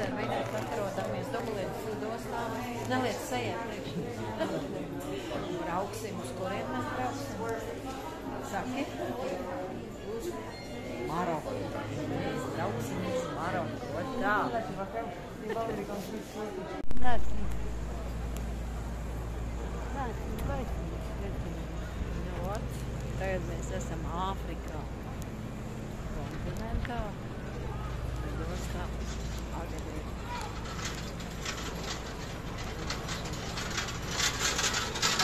ar viņu atrodamies Dublinas lidostā. Neliec sejā priekšā. Brauksim, uz kurien mēs brauksim? Saki? Uz Maroku. Mēs brauksim uz Maroku. Tā. Tagad mēs esam Āfrikā. Kontinentā. Lidostā. Agadir.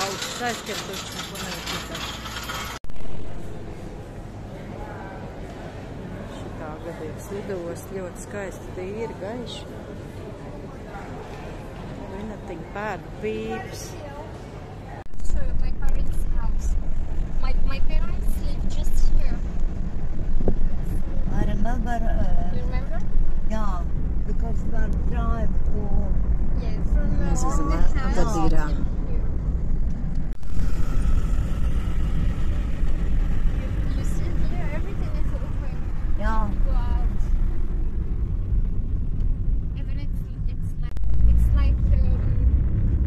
Augsts aizķertuši, neko nevar. Šitā Agadieras lidosta ļoti skaisti, tīri, gaiši. Vinatiņa pēdu pīps. My parents' house. My parents live just here. I remember. You remember? Yeah, because we drive to. Yeah, from Mēs esam the house. Agadirā. You see here, everything is open. Yeah. Go out. Even it's like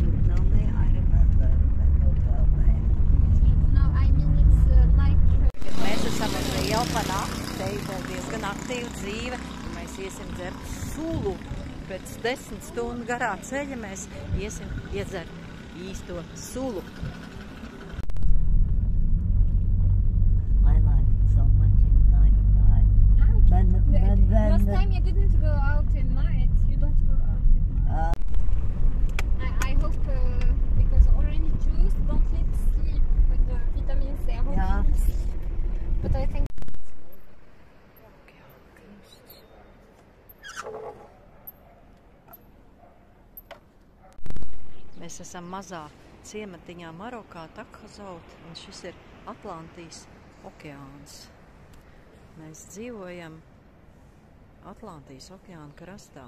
You tell me, I remember. But you tell me. no, I mean it's like. Mēs esam uz ielu pa nakti, te ir diezgan aktīva dzīve. Mēs iesim dzert sulu. Pēc 10 stundu garā ceļa mēs iesim iedzert īsto sulu. I like it so much in night time. Last time you didn't go out at night. You don't go out at night. I hope because orange juice don't let sleep with the vitamin C. I hope Yeah. you sleep. But I think Mēs esam mazā ciematiņā Marokā, Takhazaut, un šis ir Atlantijas okeāns. Mēs dzīvojam Atlantijas okeāna krastā.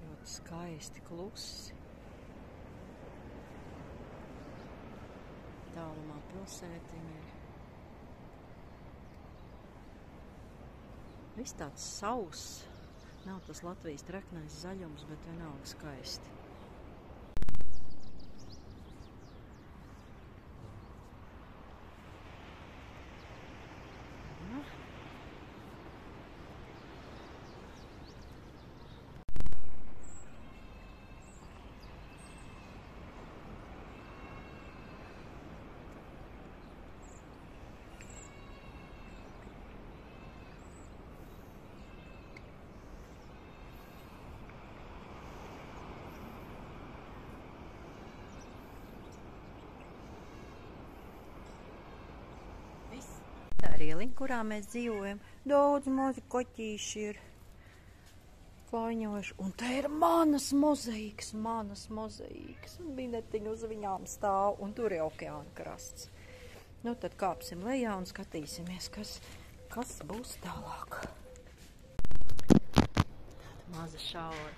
Ļoti skaisti, klusi. Tālumā pilsētiņa ir. Viss tāds sauss. Nav tas Latvijas treknais zaļums, bet vienalga skaisti. Tā ir ieliņa, kurā mēs dzīvojam. Daudz mazi koķīši ir klaiņojuši. Un te ir manas mozaīkas. Un minetiņi uz viņām stāv. Un tur ir okeāna krasts. Nu, tad kāpsim lejā un skatīsimies, kas būs tālāk. Tāda maza šaura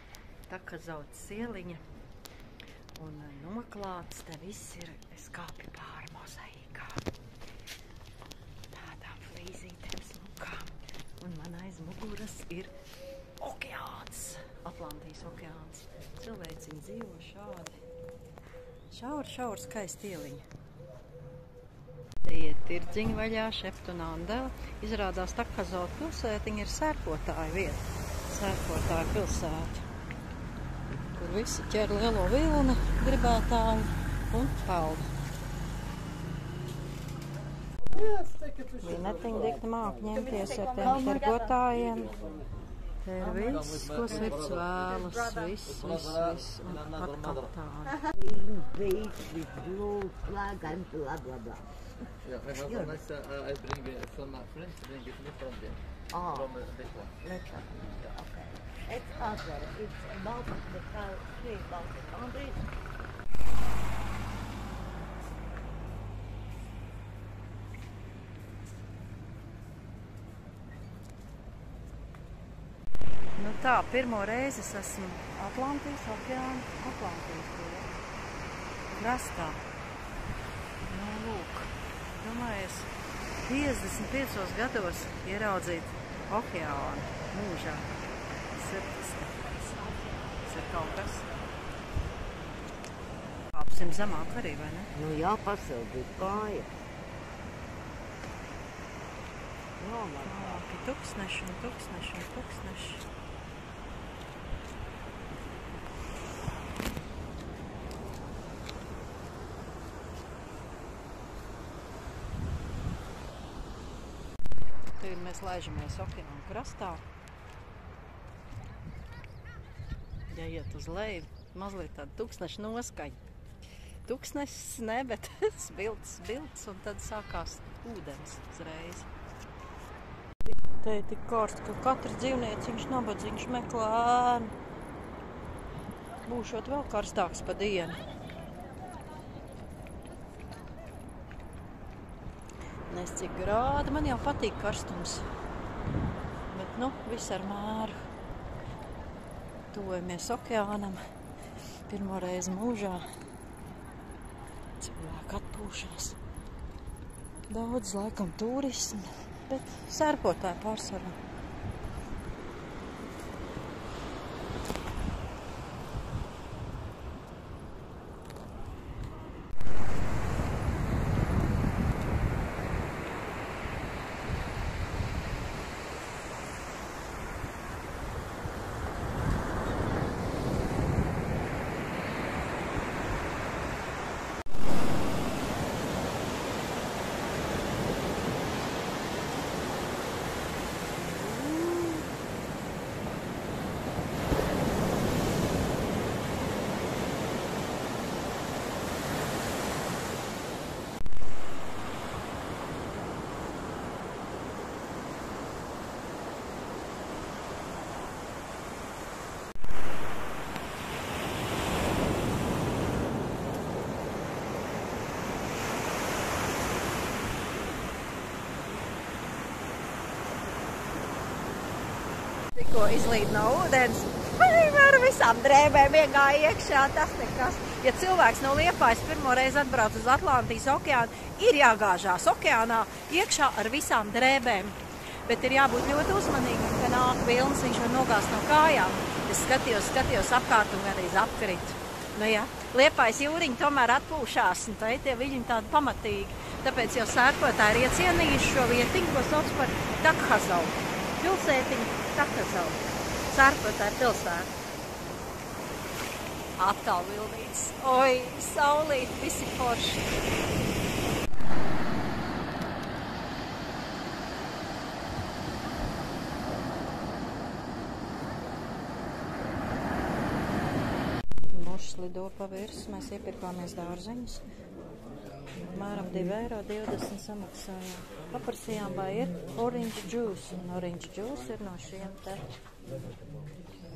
Takhazautas ieliņa. Un noklāts te viss ir skāpju pāri mozaīkām. Flīzītēm smukām. Un man aiz muguras ir okeāns. Atlantijas okeāns. Cilvēciņi dzīvo šādi. Šaura skaisti ieliņa. Te iet tirdziņi vaļā, šept un andeli. Izrādās Takhazaut pilsētiņa ir sērkotāja vieta. Sērkotāja pilsēta. Kur visi ķer lielo vilni gribētāji un peld. Vinetiņi dikti māk ņemties ar tiem tirgotājiem. Te ir viss, ko sirds vēlas. Viss. Un pat kaptāni. Green beach with blue flag and blah blah blah. Yeah, I bring from my friends, bring it from them. Oh, From this one. later. Okay. It's other. It's about the country, about the countries. Nu tā, pirmo reizi es esmu Atlantijas okeāna, krastā. Nu, lūk, domājies, 55 gados ieraudzīt okeānu mūžā. kas ir tas te? Tas ir kaut kas. Kāpsim zemāk arī, vai ne? Nu jā, pasildīt kāja. Tālāki tuksneši un tuksneši un tuksneši. Tagad mēs laižamies okeāna krastā. Ja iet uz leju, mazliet tāda tuksneša noskaņa. Tuksnesis ne, bet bilds, un tad sākās ūdens uzreiz. Te ir tik karsts, ka katrs dzīvnieciņš nabadzīgs meklē ēnu. Būšot vēl karstāks pa dienu. Nes cik grādi, man jau patīk karstums. Bet, nu, viss ar mēru. Tuvojamies okeānam. Pirmo reizi mūžā. Cilvēki atpūšās. Daudz laikam turismu, bet sērpotāji pārsvarā. Tikko izlīd no ūdens, ar visām drēbēm iegāja iekšā, tas nekas. Ja cilvēks no Liepājas pirmoreiz atbrauc uz Atlantijas okeānu, ir jāgāžās okeānā iekšā ar visām drēbēm. Bet ir jābūt ļoti uzmanīgam, ka nāk vilnis, viņš var nogāzt no kājām. Es skatījos apkārt un gandrīz apkritu. Nu jā, Liepājas jūriņi tomēr atpūšās, un tie viņi tādi pamatīgi. Tāpēc jau sērkotāji ir iecienījuši šo vietiņu, ko sauc par Takhazau. Pilsētiņu Takhazau. Sērkotāji pilsēta. Atkal vildīts. Oi, saulīt, visi forši. Mušs lido pa virs, mēs iepirkāmies dārzeņus. Apmēram 2,20 € samaksājām. Paprasījām, vai ir orange juice. Un orange juice ir no šiem te.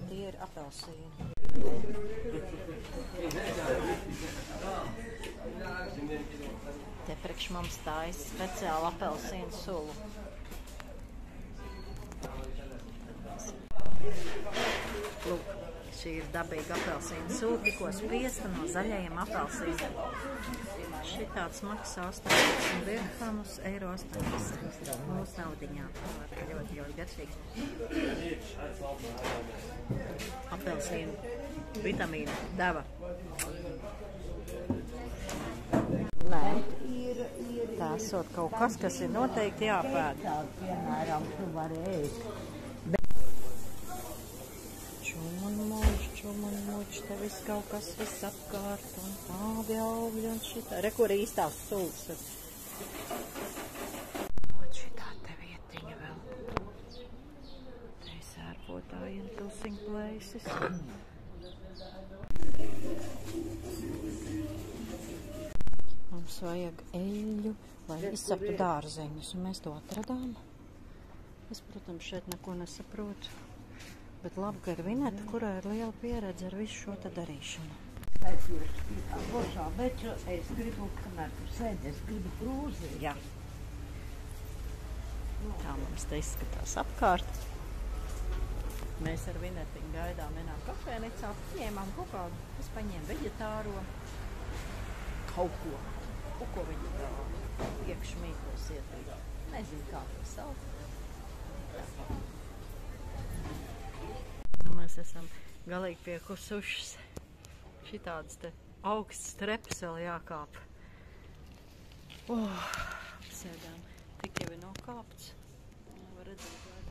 Tie ir apelsīni. Te priekš mums tājas speciāli apelsīnu sulu. Lūk, šī ir dabīga apelsīnu sula, tikko spiesta no zaļajiem apelsīniem. Šitāds maksā 18 dirhamus, eiro 80. Mūsu naudiņā. Ļoti, ļoti garšīgs. Apelsīnu vitamīnu deva. Nē. Tā esot kaut kas, kas ir noteikti jāpēd. Piemēram, tu vari ēst. Čumuņmuļš, te viss kaut kas viss apkārt, un tādi augļi, un šitā. Re, kur īstās sulas ir. Un šitā te vietiņa vēl. Te sērpotāji un pilsiņu plēsis. Mums vajag eļļu, lai izceptu dārzeņus, un mēs to atradām. Es, protams, šeit neko nesaprotu. Bet labi, ka ir Vineta, kurā ir liela pieredze ar visu šo te darīšanu. Bošā, bet es gribu, kamēr tu sēdi, es gribu krūzi. Jā. Tā mums te izskatās apkārt. Mēs ar Vinetiņu gaidām vienā kafēnicā. Ņēmām kaut kādu. Es paņēmu veģetāro. Kaut ko veģetāro. Iekšmīkos ietīt. Nezinu, kā to sauc. mēs esam galīgi piekusušas. Šitādas te augstas trepas vēl jākāp. Apsēdām. Tik jau ir nokāpts. Var redzēt.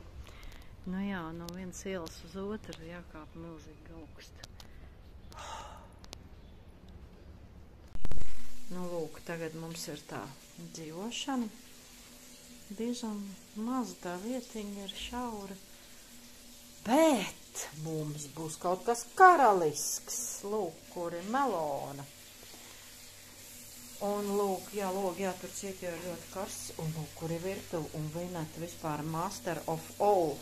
Nu jā, no vienas ielas uz otru jākāp milzīgi augstu. Nu lūk, tagad mums ir tā dzīvošana. Diezgan maza tā vietiņa ir šaura. Bet mums būs kaut kas karalisks. Lūk, kur ir melona. Un lūk, jā, tur ciet jau ir ļoti karsts. Un lūk, kur ir virtuve. Un Vineta vispār master of all.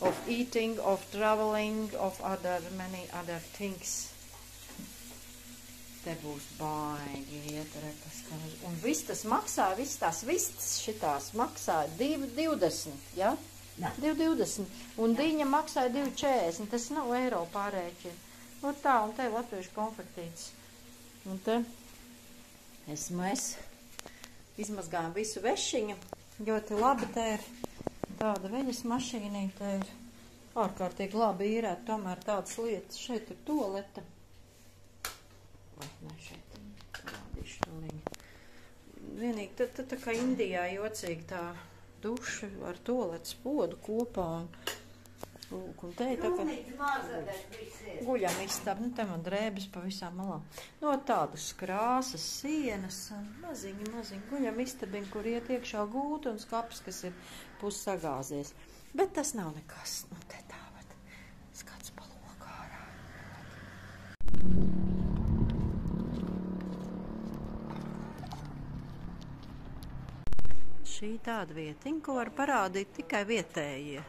Of eating, of traveling, of many other things. Te būs baigi iet rekas. Un viss tas maksāja, viss tās vistas šitās maksāja 2,20, ja? 2,20. Un diņa maksāja 2,40. Tas nav eiro pārēķina. Nu tā, un te latviešu konfektīts. Un te mēs izmazgājam visu vešiņu. Ļoti labi te ir tāda veļas mašīnī. Te ir ārkārtīgi labi īrēt. Tomēr tādas lietas. Šeit ir toaleta. Vai ne šeit? Rādīšu to liņu. Vienīgi, tā kā Indijā jocīgi tā duša ar toaletes podu kopā. Lūk, un te ir tā kā guļamistaba. Nu, te man drēbes pa visām malām. No tādas krāsas, sienas un maziņi guļamistabiņi, kur iet iekšā gūta un skaps, kas ir pussagāzies. Bet tas nav nekas. Nu, te tā, bet skats pa lokā ārā. Šī tāda vietiņa, ko var parādīt tikai vietējie.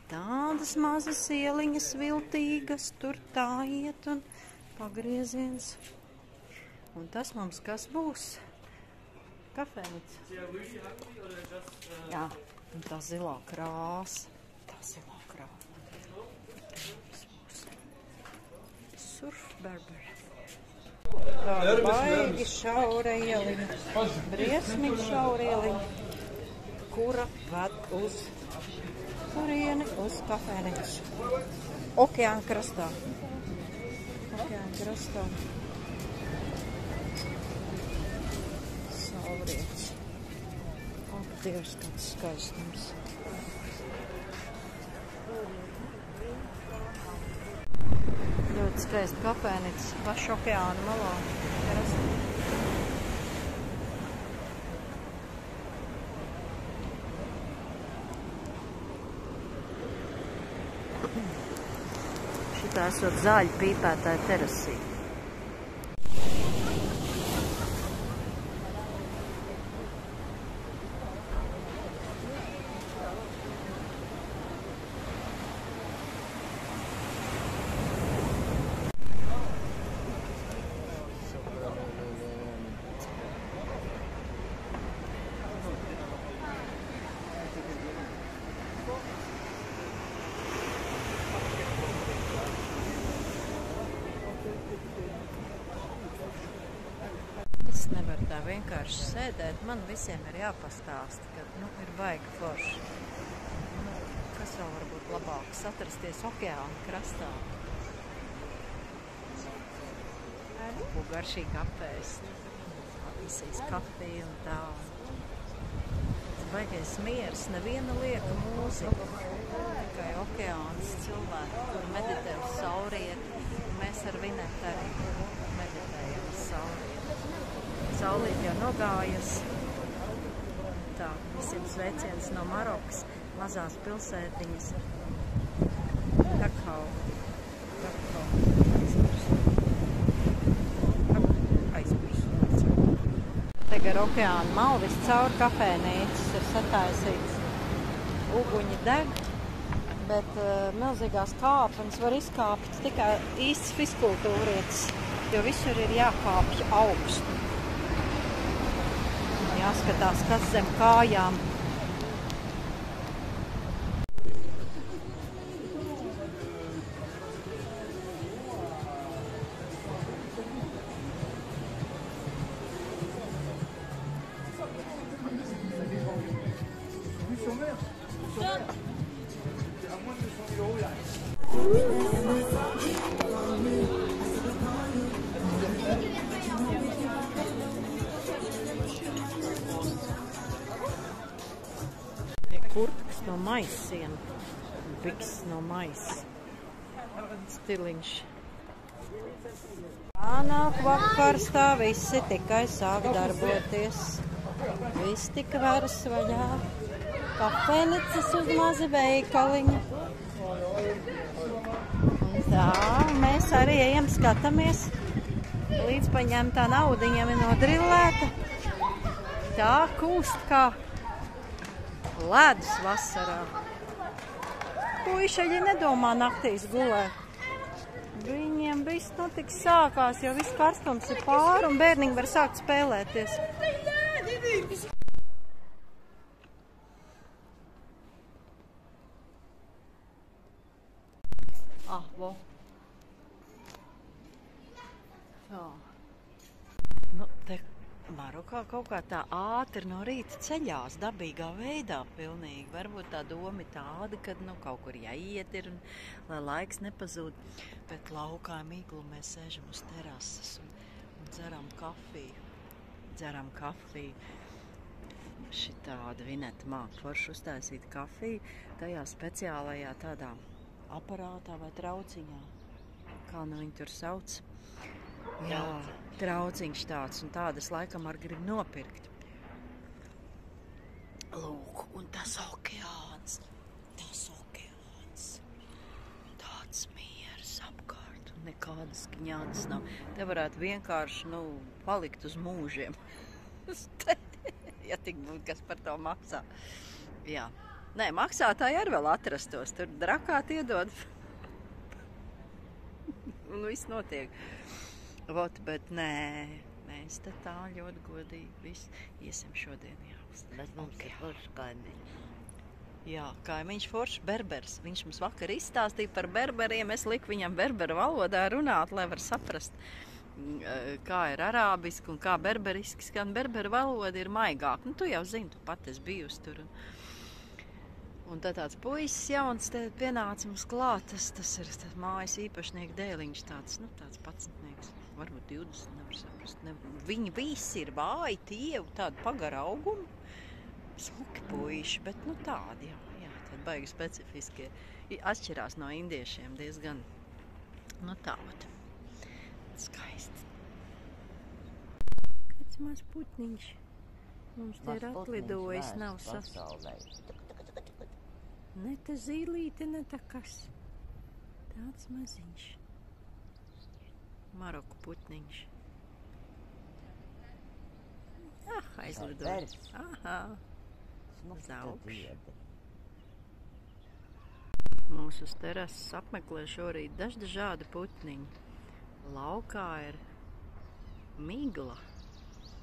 Tādas mazas ieliņas viltīgas, tur tā iet un pagrieziens. Un tas mums kas būs? Kafejnīca. Jā, un tā zilā krāsa. Surfberber. Tāda baigi šaura ieliņa, briesmīgi šaura ieliņa, kura ved uz turieni, uz kafejnīcu. Okeāna krastā. Saulrietis. Ak, Dievs, kāds skaistums. Ļoti skaisti kafejnīca paša okeāna malā. Šitā esot zāļu pīpētāja terasī. Es nevaru tā vienkārši sēdēt, man visiem ir jāpastāsta, ka, ir baigi forši. Kas vēl var būt labāks? Atrasties okeāna krastā. Ko garšīgi apēst. Atvisīs kafiju un tā. Tas baigais miers, neviena lieka mūzika. Tikai okeāns cilvēki, kur meditē uz saulrieti. Mēs ar Vinetu arī meditējam uz saulrieti. Saulīt jau nogājusi. Tā, visiem sveiciens no Marokas, mazās pilsētiņas. Dakau. Aizpurs. Tagad ar okeāna malu vis caur kafejnīcas ir sataisīts. Uguņi deg, bet milzīgās kāpnes var izkāpt tikai īsts fiskultūrietis, jo visur ir jākāpj augstu. Jāskatās, kas zem kājām. Kurpes no maisiena, bikses no maisa. Stiliņš. Nāk vakars, tā visi tikai sāk darboties. Viss tika varas vaļā. Kafejnīcas uz mazi veikaliņu. Un tā, mēs arī ejam, skatāmies. Līdz paņemtā naudiņam ir nodrillēta. Tā kūst kā ledus vasarā. Puišaļi nedomā naktīs gulēt. Viņiem viss nu tik sākās, jo viss karstums ir pāri un bērniņi var sākt spēlēties. Vo. Jā. Nu, te Marokā kaut kā tā ātri no rīta ceļās, dabīgā veidā pilnīgi. Varbūt tā doma ir tāda, kad nu, kaut kur jāiet ir un lai laiks nepazūd. Bet laukā miglu mēs sēžam uz terases un dzeram kafiju. Dzeram kafiju. Šitāda Vineta māk forši uztaisīt kafiju tajā speciālajā tādā aparātā vai trauciņā. Kā nu viņi tur sauc? Jā, trauciņš tāds, un tādas laikam arī grib nopirkt. Lūk, un tas okeāns, tāds miers apkārt, un nekādas ņādas nav. Te varētu vienkārši, nu, palikt uz mūžiem. Ja tik būtu, kas par to maksā. Jā. Nē, maksātāji arī vēl atrastos, tur drakāt iedod. Un viss notiek. Vot, bet nē, mēs te tā ļoti godīgi viss iesim šodien, jā. Bet mums ir foršs kaimiņš. Jā, kaimiņš foršs berbers. Viņš mums vakar izstāstīja par berberiem. Es liku viņam berberu valodā runāt, lai var saprast, kā ir arābiski un kā berberiski skan. Berberu valoda ir maigāk. Nu, tu jau zini, tu pat esi bijusi tur. Un tad tāds puisis jauns te pienāca mums klāt. Tas ir tas mājas īpašnieka dēliņš, tāds 11, varbūt 20, nevar saprast. Viņi visi ir vāji, tievi, tādi pagara augumi. Smuki puiši, bet nu tādi, jā, tādi baigi specifiskie. Atšķirās no indiešiem diezgan. Nu tādi. Skaisti. Kāds maz putniņš. Mums te ir atlidojis, nav Ne te zīlīte, ne ta kas. Tāds maziņš. Maroku putniņš. Aizlidoja. Aha. Uz augšu. Mūsu terases apmeklē šorīt dažādi putniņi. Laukā ir migla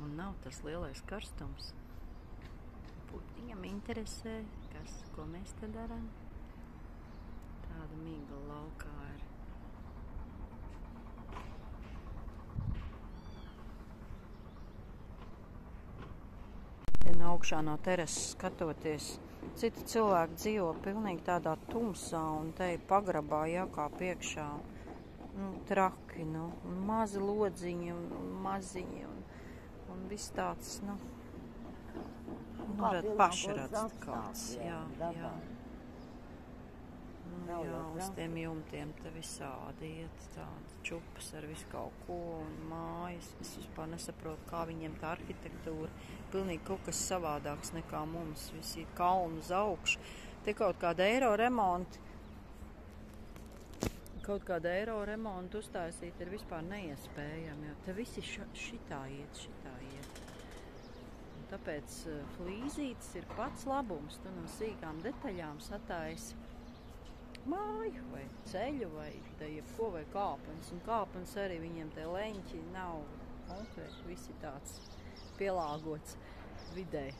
un nav tas lielais karstums. Putniņam interesē, ko mēs te darām. Tāda migla laukā ir. Te augšā no terases skatoties, citi cilvēki dzīvo pilnīgi tādā tumsā un te pagrabā jākāp iekšā. Nu, traki, nu, un mazi lodziņi un maziņi un viss tāds, nu, varētu paši redzēt kāds, jā. Nu, jā, uz tiem jumtiem te visādi iet tādi čupas ar visu kaut ko un mājas. Es vispār nesaprotu, kā viņiem tā arhitektūra. Pilnīgi kaut kas savādāks nekā mums. Visi kalni uz augšu. Te kaut kāda eiro remontu uztaisīt ir vispār neiespējami, jo te visi šitā iet. Tāpēc flīzītes ir pats labums. Tu no sīkām detaļām sataisi māju vai ceļu vai jebko vai kāpens. Un kāpens arī viņiem te leņķi nav konkrēti. Visi tāds pielāgots videi.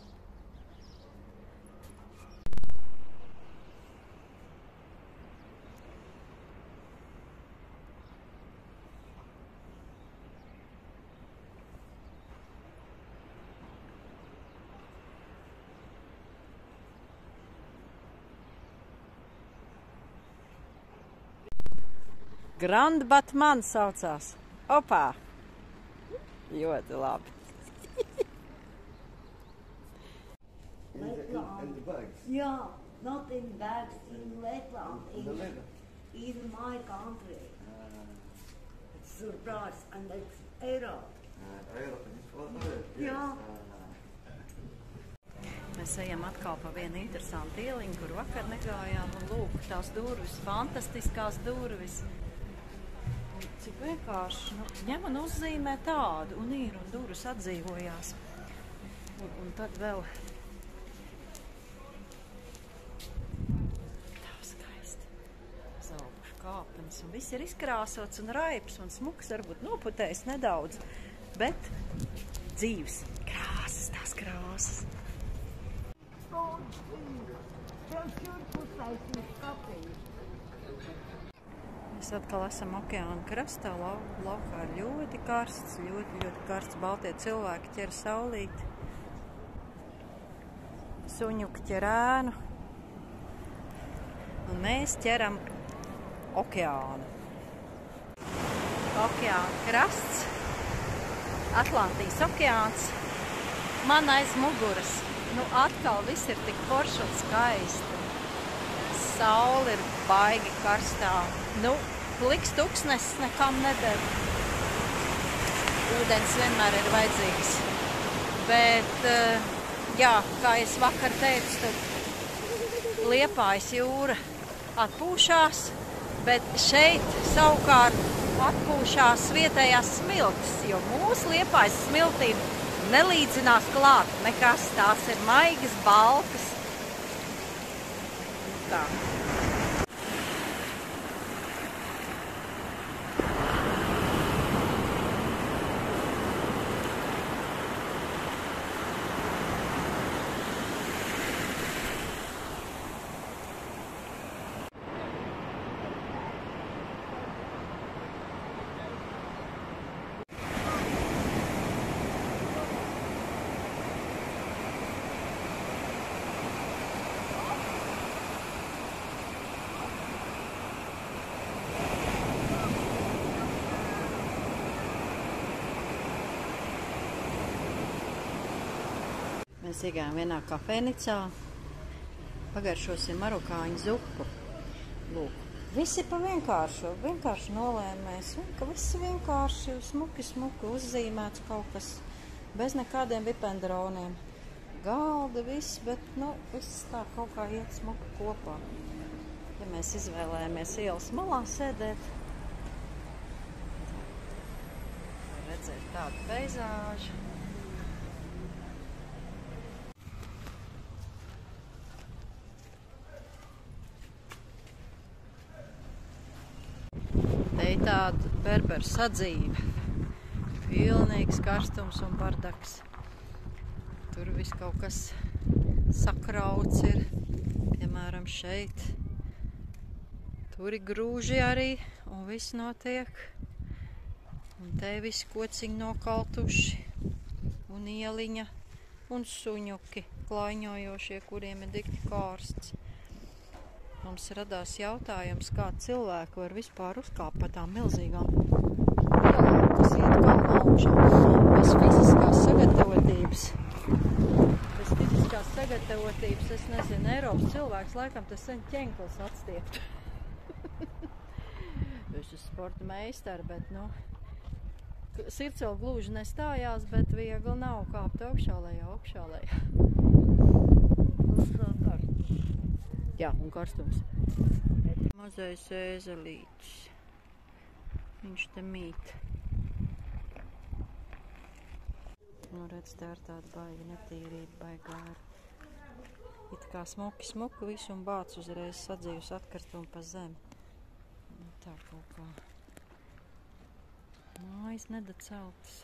Grand Batman saucās. Opā! Ļoti labi. Letland. the bags. Yeah, not in bags, in Letland, The leather. in my country. It's surprise, and it's Europe. Yeah. Mēs ejam atkal pa vienu interesantu ieliņu, kur vakar negājām. Un lūk, tās durvis, fantastiskās durvis. Cik vienkārši, nu, ņem un uzzīmē tādu, un ir, un durvis atdzīvojās. Un tad vēl tā skaisti. Zaubušu kāpenes, un viss ir izkrāsots un raips, un smuks varbūt noputējis nedaudz, bet dzīves krāsas, tās krāsas. Mēs atkal esam okeāna krastā, laukā ir ļoti karsts, ļoti karsts. Baltie cilvēki ķer saulīti, suņuki ķer ēnu, un mēs ķeram okeānu. Okeāna krasts, Atlantijas okeāns, man aiz muguras. Nu, atkal viss ir tik forši un skaisti. Saule ir baigi karstā. Nu, pliks tuksnesis nekam neder. Ūdens vienmēr ir vajadzīgs. Bet, jā, kā es vakar teicu, tad Liepājas jūra atpūšās, bet šeit savukārt atpūšās vietējās smiltis, jo mūsu Liepājas smiltīm nelīdzinās klāt nekas, tās ir maigas, baltas. Tā. Mēs iegājām vienā kafēnicā, pagaršosim marokāņu zupu. Lūk, visi pa vienkārši nolēmēs, ka viss vienkārši smuki uzzīmēts kaut kas, bez nekādiem vipendroniem. Galda, viss, bet, nu, viss tā kaut kā iet smuki kopā. Ja mēs izvēlējāmies ielas malā sēdēt, redzēt tādu peizāžu. Te ir tāda berberu sadzīve. Pilnīgs karstums un bardaks. Tur viss kaut kas sakrauts ir. Piemēram, šeit. Tur ir grūži arī, un viss notiek. Un te visi kociņi nokaltuši. Un ieliņa, un suņuki klaiņojošie, kuriem ir dikti karsts. Mums radās jautājums, kā cilvēki var vispār uzkāpt pa tām milzīgām ielām, kas iet kalnā augšā. Bez fiziskās sagatavotības, es nezinu, Eiropas cilvēks laikam tas sen ķenkls atstiept. Es esmu sporta meistari, bet, nu, sirds vēl gluži nestājās, bet viegli nav kāpt augšā lejā. Jā, un karstums. Mazais ēzelītis. Viņš te mīt. Nu, redz, tā ir tāda baigi netīrība, baigi gāra. It kā smuki visu un bāc uzreiz sadzīvus atkartumu pa zemi. Nu, tā kaut kā. Mājas nedaceltas.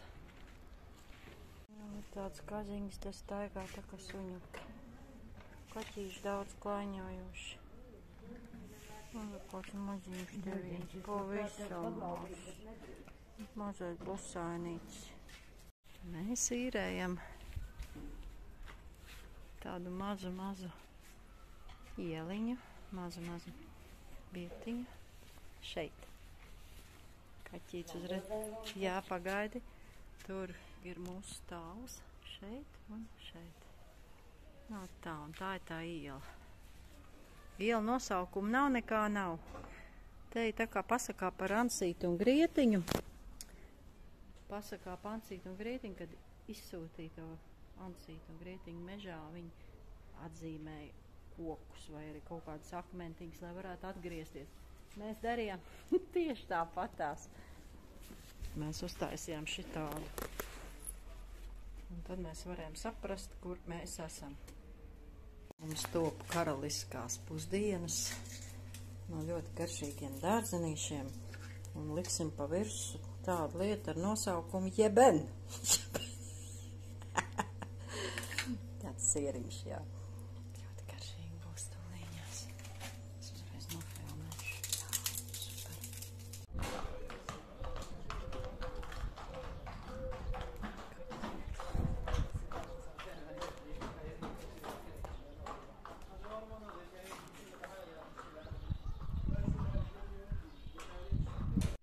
Tāds kaziņas te staigā tā kā suņuki. Kaķīši daudz klaiņojuši. Un kāds maziņš teviņš, pavisam mazais bosainītis. Mēs īrējam tādu mazu ieliņu, mazu vietiņu šeit. Kaķīts uzreiz. Jā, pagaidi. Tur ir mūsu stāvs. Šeit un šeit. No tā, un tā ir tā iela. Iela nosaukuma nav, nekā nav. Te ir tā kā pasakā par Ansītu un Grietiņu. Pasakā par Ansītu un Grietiņu, kad izsūtīja to Ansītu un Grietiņu mežā, viņi atzīmēja kokus vai arī kaut kādas akmentiņas, lai varētu atgriezties. Mēs darījām tieši tāpatās. Mēs uztaisījām šitādu. Un tad mēs varējām saprast, kur mēs esam. Mums top karaliskās pusdienas no ļoti garšīgiem dārzenīšiem. Un liksim pa virsu tādu lietu ar nosaukumu jeben. Tāds sieriņš, jā. Ļoti garšīgi būs tūlīņās. Es uzreiz nofilmēšu. Jā, super.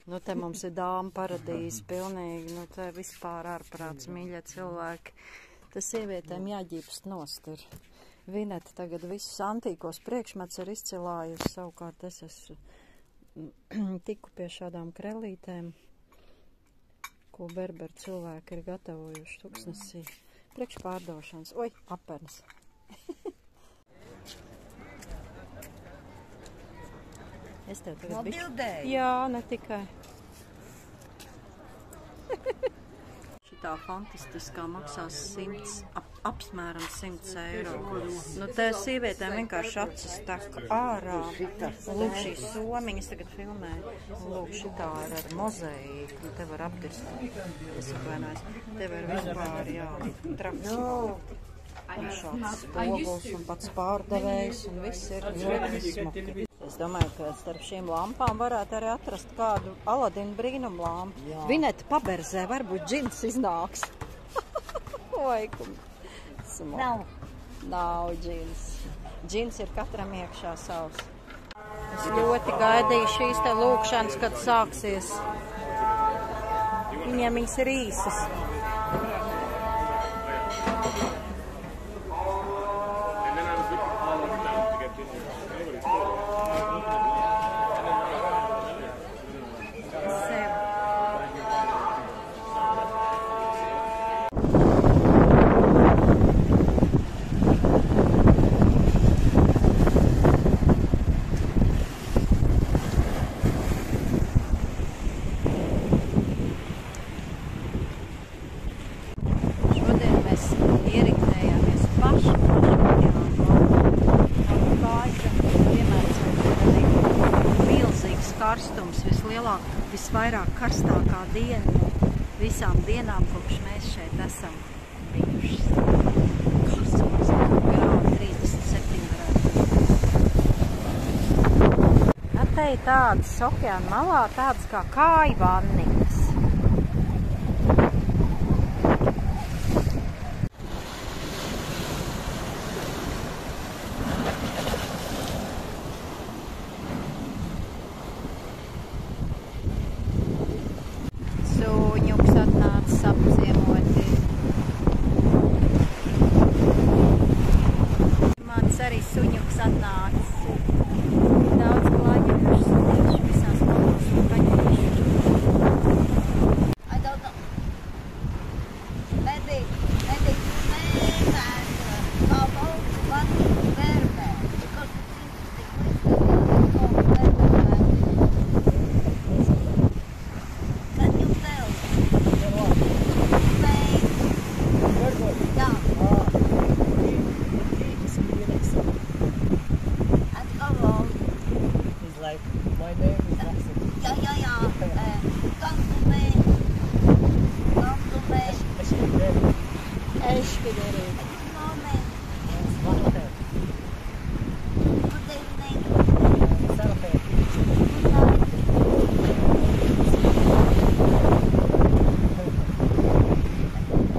Nu, te mums ir dāma paradīze pilnīgi, nu, te vispār ārprāts, mīļie cilvēki. Te sievietēm jāģipst nost ir. Vineta tagad visus antīkos priekšmets ir izcilājusi, savukārt es esmu tiku pie šādām krelītēm, ko berberu cilvēki ir gatavojuši tuksnesī. Priekš pārdošanas. Oi, apernes. Es tev tagad Nobildēju? Jā, ne tikai. Šitā fantastiskā maksās apmēram 100 eiro. Nu, te sievietēm vienkārši acis tek ārā. Un lūk, šīs somiņas tagad filmē. Un lūk, šitā ir ar mozaīku. Un te var apdirst. Es atvainojos. Te var vispār, jā, traks. Un šāds spoguls un pats pārdevējs. Un viss ir ļoti smuki. Es domāju, ka starp šīm lampām varētu arī atrast kādu Aladina brīnumu lampu. Vineta paberzē, varbūt džins iznāks. Nav. Nav džins. Džins ir katram iekšā savs. Es ļoti gaidīju šīs te lūkšanas, kad sāksies. Viņiem viņas ir īsas. Karstums visvairāk karstākā diena visām dienām, kopš mēs šeit esam bijušas. Karstums, grādi 37 grādi. Te ir tādas okeāna malā, tādas kā kāju vanniņas. Suņuks atnācis apciemoti. Mans arī suņuks atnācis. Daudz klaņojuši suņuši visās malās un kaņojuši. I don't know. Maybe you may have about one berber because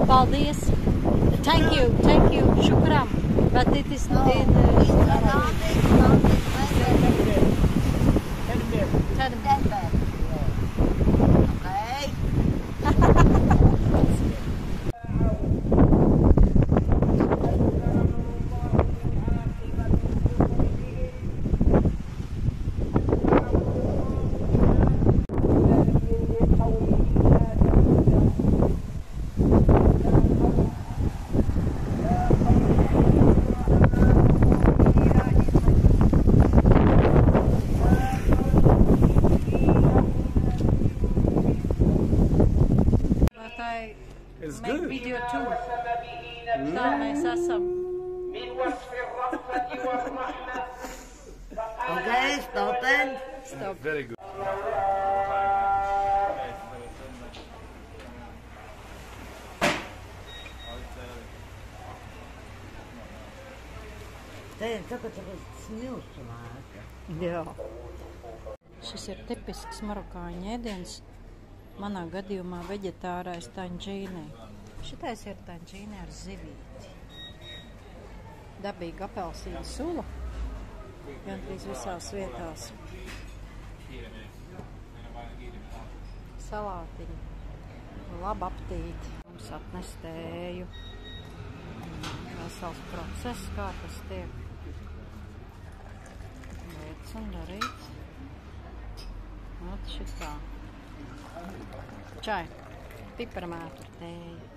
Paldies! Thank you, shukram! But it is Denver. video too. Tā mēs esam. Okay, stop then. Stop. Very good. Te ir tagad smilšu lēka. Jā. Šis ir tipisks marokāņu ēdiens. Manā gadījumā veģetārais tanģīnī. Šitais ir tanģīnī ar zivīti. Dabīga apelsīna sula. Gandrīz visās vietās. Salātiņi. Labi aptīti. Mums atnes tēju. Vesels process, kā tas tiek lietas un darīts. Ot šitā. Čai. Piparmētu ar tēju.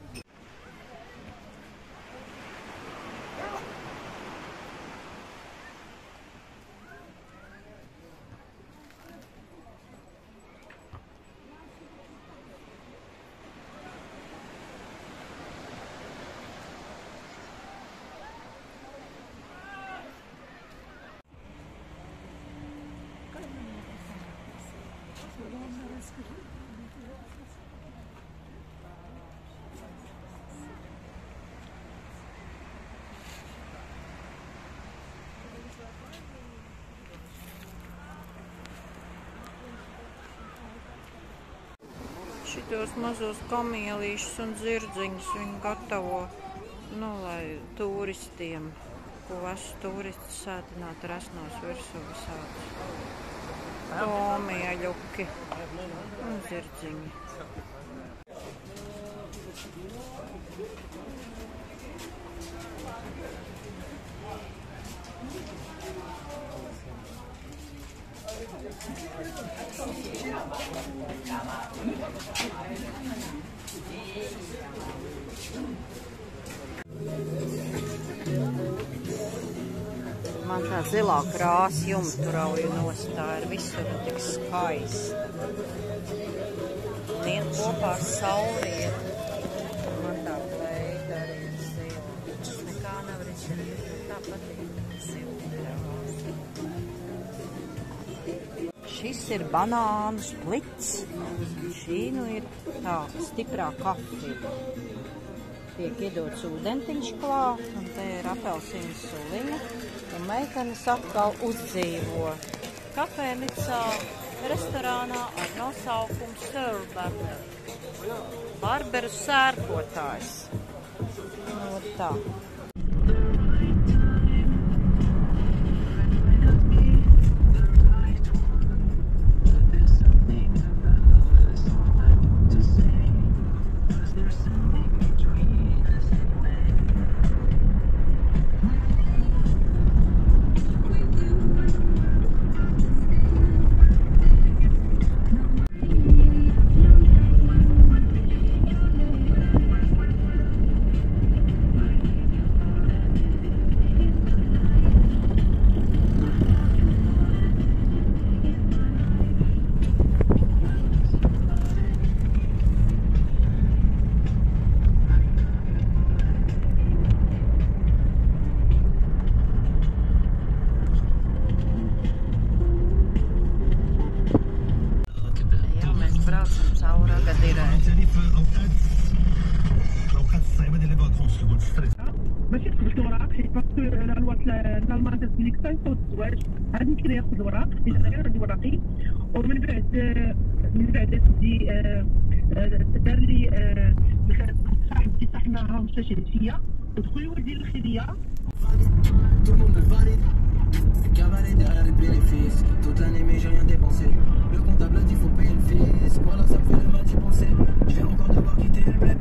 Šitos mazos kamielīšus un zirdziņus viņi gatavo, nu, lai turistiem, ko esmu turisti sētināt resnos virsū visādi. Tomieļuki un zirdziņi. Man tā zilā krāsa jumtu rauju nost, tā ir visur tik skaista. Vien kopā saulriet. Man tā pleita arī zila. Tas nekā nevar izdarīt. Tā patīk zila krāsa. Šis ir banānu splits. Šī nu ir tā stiprā kafija. Tiek iedots ūdentiņš klāt, un te ir apelsīnu suliņa, un meitenes atkal uzdzīvo kafēnicā, restorānā ar nosaukumu Sir Barber. Barberu sērkotājs. Nu, tā. ماشي كتبت الوراق حيت باسكو الوقت الالمان تسلك تنصوت الزواج عاد يمكن ياخذ الوراق في الغير عندي وراقي ومن بعد تدي دار لي صاحبتي صاحبناها مستشهد فيا ودخل ولدي الخديه. Tout le monde me valide, cavaler derrière les bénéfices. Toute l'année mais j'ai rien dépensé. Le comptable a dit faut payer le fils. Voilà ça me fait le mal d'y penser. Je vais encore devoir quitter le bled.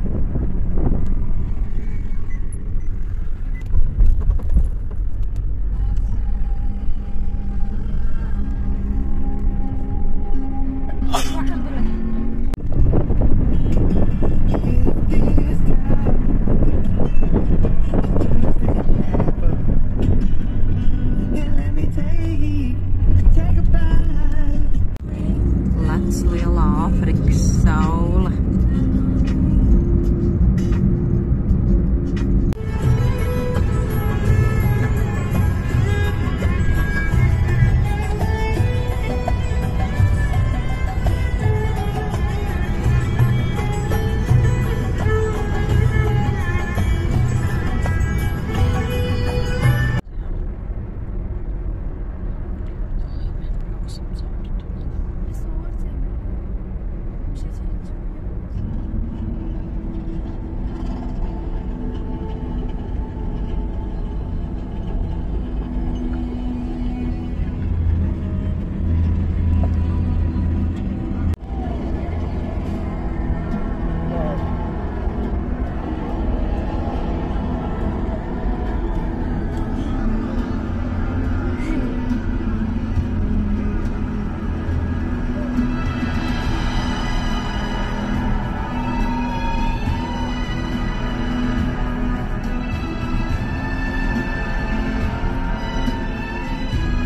brauksim cauri tur. Es to orcēju. Šeit ir.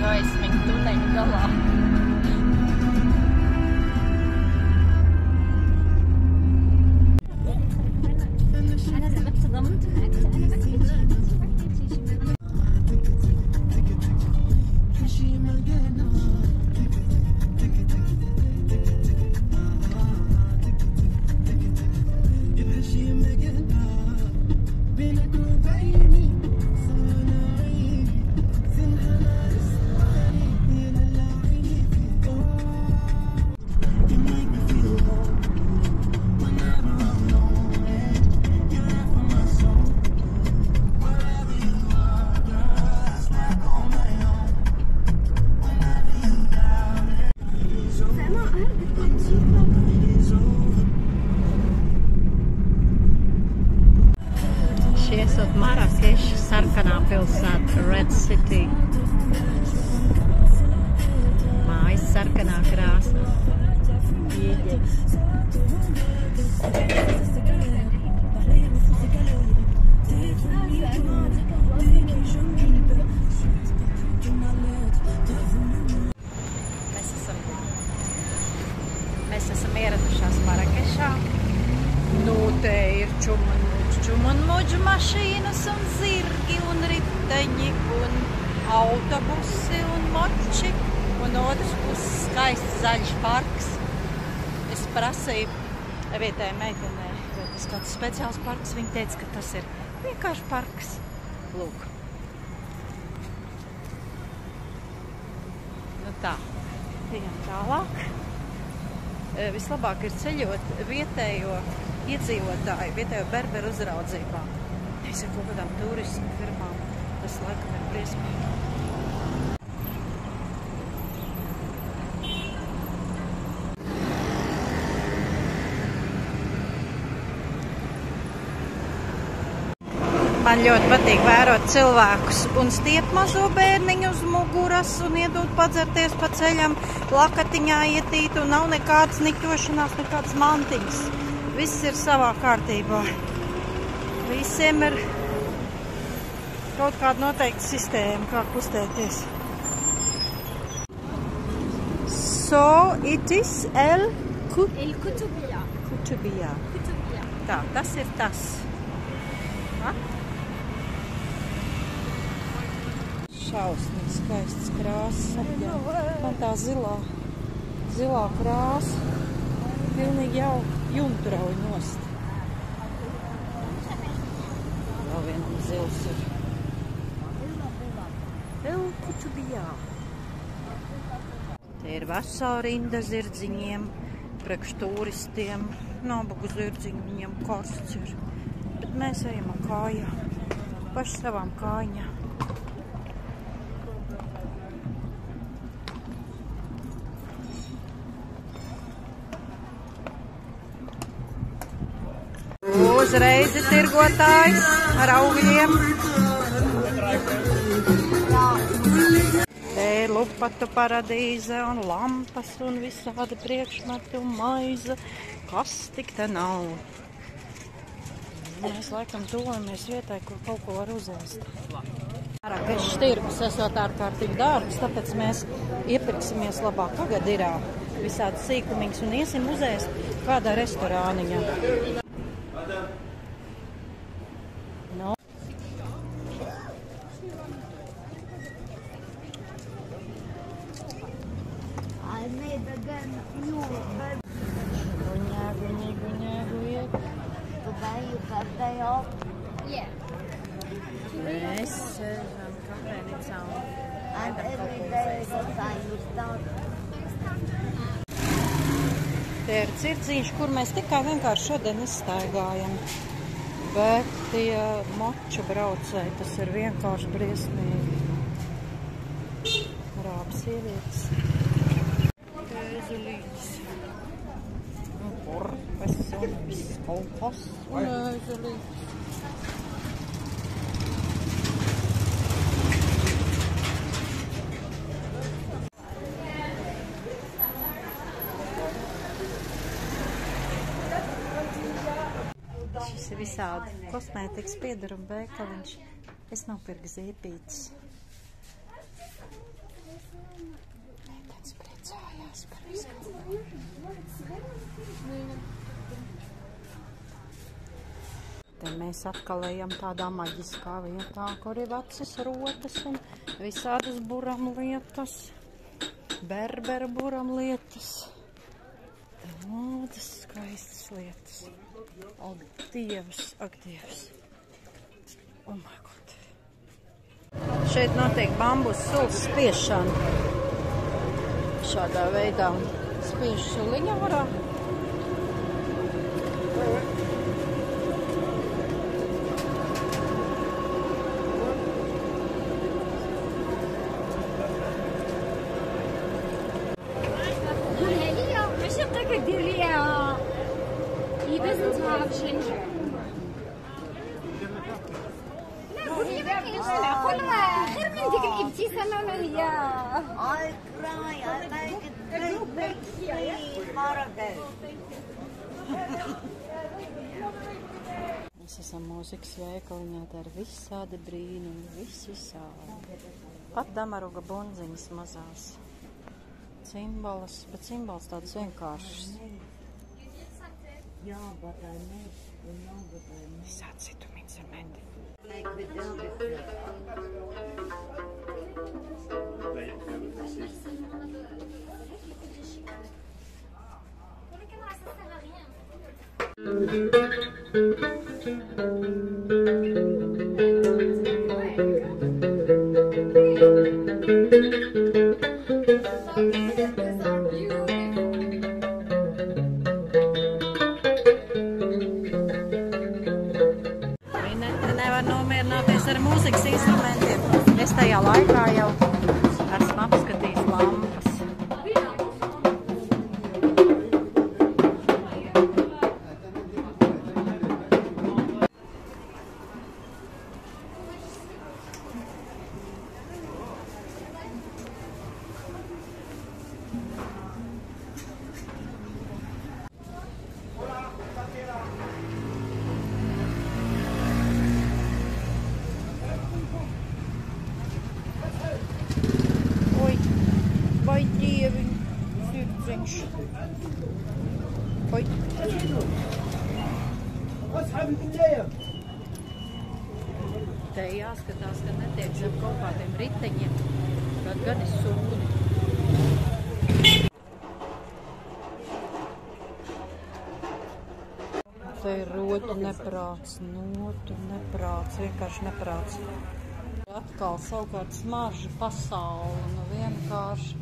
Gaismiņu tuneļu galā. أنا زمان صدمت أنا بكتشي Šī esot Marakeša, sarkanā pilsēta, Red City. Mājas sarkanā krāsā. Ieģeks. Mēs esam ieradušās Marakešā. Nu, te ir čumanmuģu mašīnas un zirgi un riteņi un autobusi un moči. Un otrs puses skaists zaļš parks. Es prasīju vietējai meitenei, vai tas kāds speciāls parks. Viņa teica, ka tas ir vienkārši parks. Lūk. Nu tā, ejam tālāk. Vislabāk ir ceļot vietējo iedzīvotāju, vietējo berberu uzraudzībā. Nevis ar kaut kādām turismu firmām. Tas laikam ir briesmīgi. Man ļoti patīk vērot cilvēkus un stiept mazo bērniņu uz muguras un iedot padzerties pa ceļam, lakatiņā ietīt un nav nekādas niķošanās, nekādas mantiņas. Viss ir savā kārtībā. Visiem ir kaut kāda noteikta sistēma, kā kustēties. So it is El Kutubiyya. Kutubiyya. Tā, tas ir tas. Ha? Šausmīgi skaists krāsas. Man tā zilā krāsa pilnīgi jau jumturauj nost. Vēl vienam zils ir. El Kutubiyya. Te ir vesela rinda zirdziņiem, priekš turistiem. Nabagu zirdziņu viņiem karsts ir. Bet mēs ejam ar kājām. Paši savām kājām. Uzreiz ir tirgotājs ar augļiem. Te ir lupatu paradīze un lampas un visādi priekšmeti un maize. Kas tik te nav? Mēs laikam tuvojamies vietai, kur kaut ko var uzēst. Marakešas tirgus esot ārkārtīgi dārgs, tāpēc mēs iepirksimies labāk Agadirā. Visādi sīkumiņas un iesim uzēst kādā restorāniņā. No. I made again new bed. Today you have day off. Yeah. Mēs sēžam kafejnīcā un And every day what time you start? Te ir cirdziņš, kur mēs tikai vienkārši šodien izstaigājam. Bet tie moču braucēji, tas ir vienkārši briesmīgi. Rāba sievietes. Ēzelītes. Un kurpes un viss kaut kas. Un ēzelītes. Šis ir visādi kosmētikas piedaruma veikaliņš. Es nopirku zīpītes. Meitenes priecājās par izkalpu. Te mēs atkal ejam tādā maģiskā vietā, kur ir vecas rotas un visādas buramlietas, berbera buramlietas. Tādas skaistas lietas. Ak, Dievs, ak, Dievs. Oh my God. Šeit notiek bambus sulas spiešana. Šādā veidā spiež suliņa varā. He doesn't have ginger. خير من ديك الابتسامة ما هي. I cry, I make it big, Marrakesh. Mēs esam mūzikas veikaliņā, tā ir visādi brīnumi, visādi. Pat damaruga bunziņas mazās. Cimbalas, bet cimbalas tādas vienkāršas. Yeah, but I make, you know, but I make. Visādi situmi instrumenti. Like with Elvis. Nevar nomierināties ar mūzikas instrumentiem. Es tajā laikā jau esmu apskatījis lampas. Vai dieviņ, sirdziņš. Oi. Te jāskatās, ka netiek zem kaut kādiem riteņiem, bet gan ir sūdi. Te ir rotu neprāts, notu neprāts, vienkārši neprāts. Atkal savukārt smaržu pasauli, nu vienkārši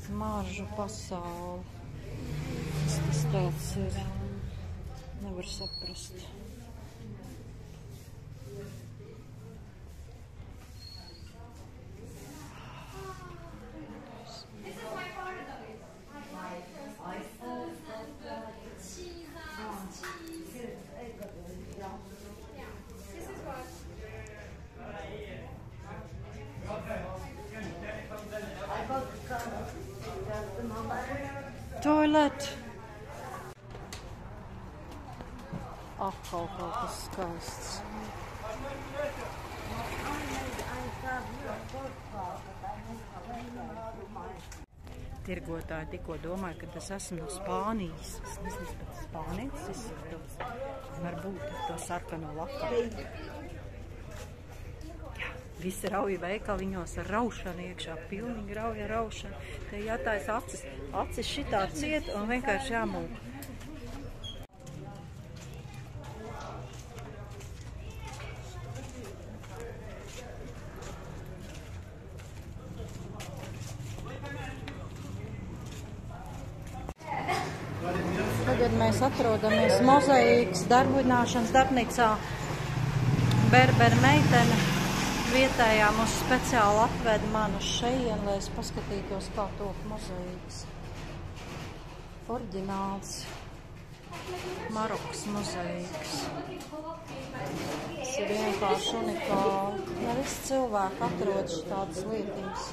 smaržu pasauli. Kas tas tāds ir? Nevar saprast. Toilet. Atkal kaut kas skaists. Tirgotāji tikko domāja, ka tas esmu no Spānijas. Es nezinu, pat spānietis izskatos. Varbūt to sarkano lakaru. Visi rauja veikaliņos ar raušanu iekšā, pilnīgi rauja raušanu. Te jātājas acis. Acis šitā ciet un vienkārši jāmūk. Tagad mēs atrodamies Mozaikas darbināšanas darbnīcā. Berberu meitene vietējā mūs speciāli atveda mani uz šejienu, lai es paskatītos, kā top mozaikas. Oriģināls Marokas mozaikas. Tas ir vienkārši unikāli. Ja visi cilvēki atrod tādas lietiņas.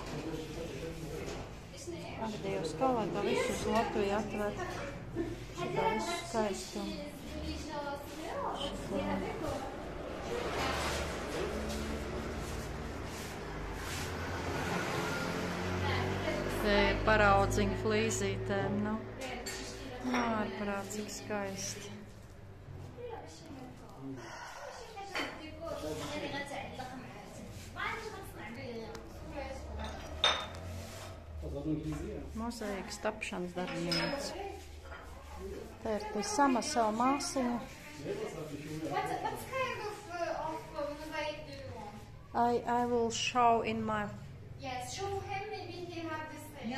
Ak, Dievs, kā lai tā visu uz Latviju atved? Šitā visu skaistumu. Te ir paraudziņa flīzītēm, nu. Ārprāt, cik skaisti. Mozaikas tapšanas darbnīca. Te ir pie sama savu māsiņu. I will show in my... Yes, show him, maybe he have this thing.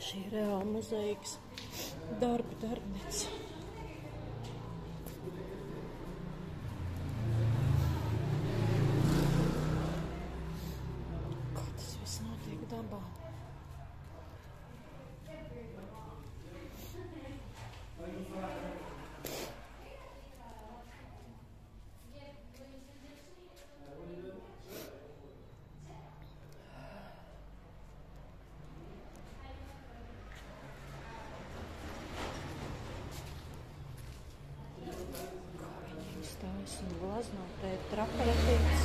Šī ir reāla mozaikas darbnīca. Kā tas viss notiek dabā? Un glazno, te ir traperetīts.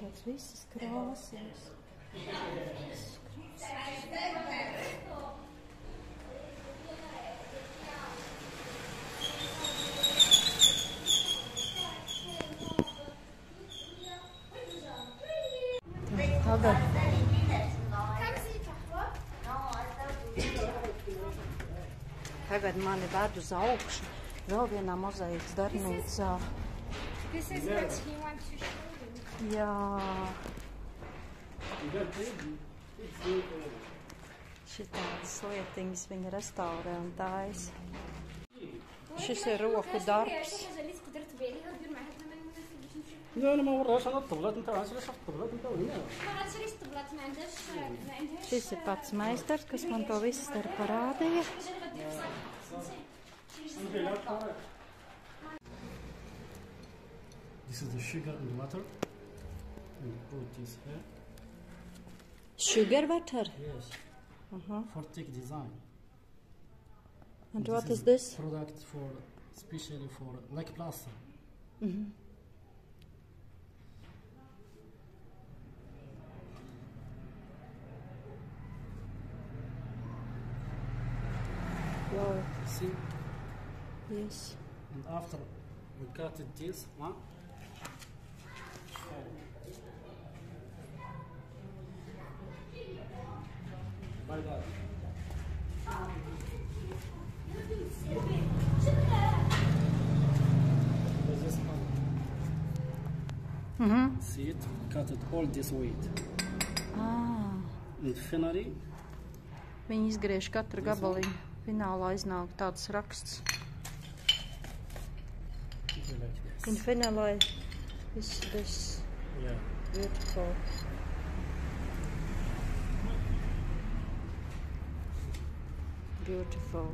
Pēc visas krāsas. Tagad mani ved uz augšu. Vēl vienā mozaikas darbnīcā. This is what he wants to show you. Jā. Šitādas lietiņas viņa restaurē un taisa. Šis ir roku darbs. Šis ir pats meistars, kas man to visu te parādīja. This is the sugar and water. And put this here. Sugar water? Yes. For thick design. And what is this? Product for, especially for like plaster. Wow. See? Yes. And after we cut this, by that. This one. See it? Cut it all this weight. And finally. Viņi izgriež katru gabaliņu. Finālā iznāk tāds raksts. In finale is this. Yeah. Beautiful. Beautiful.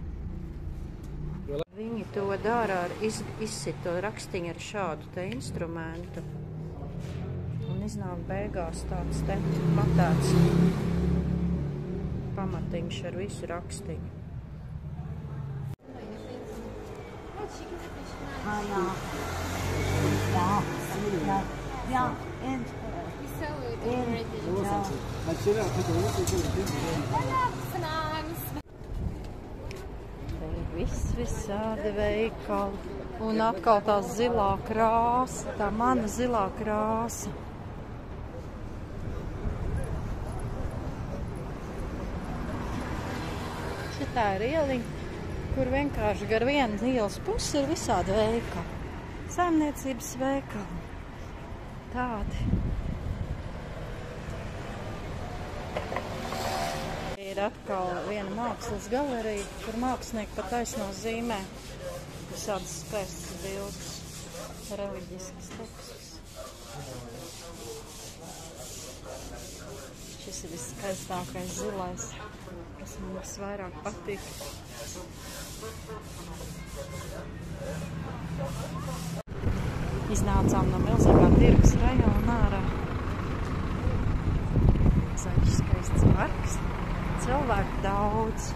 Viņi to dara ar izsit to rakstiņu ar šādu te instrumentu. Un iznāk beigās tāds te matēts pamatiņš ar visu rakstiņu. Visādi veikali. Un atkal tā zilā krāsa, tā mana zilā krāsa. Šitā ir ieliņa, kur vienkārši gar vienu ielas pusi ir visādi veikali. Saimniecības veikali. Tādi. Ir ir atkal viena mākslas galerija, kur mākslinieki pat taisno zīmē visādas skaistas bildes, reliģiskas tekstus. Šis ir viskaistākais zilais, kas man visvairāk patīk. Iznācām no milzīgā tirgus rajona ārā. Zaļš skaists parks, cilvēku daudz.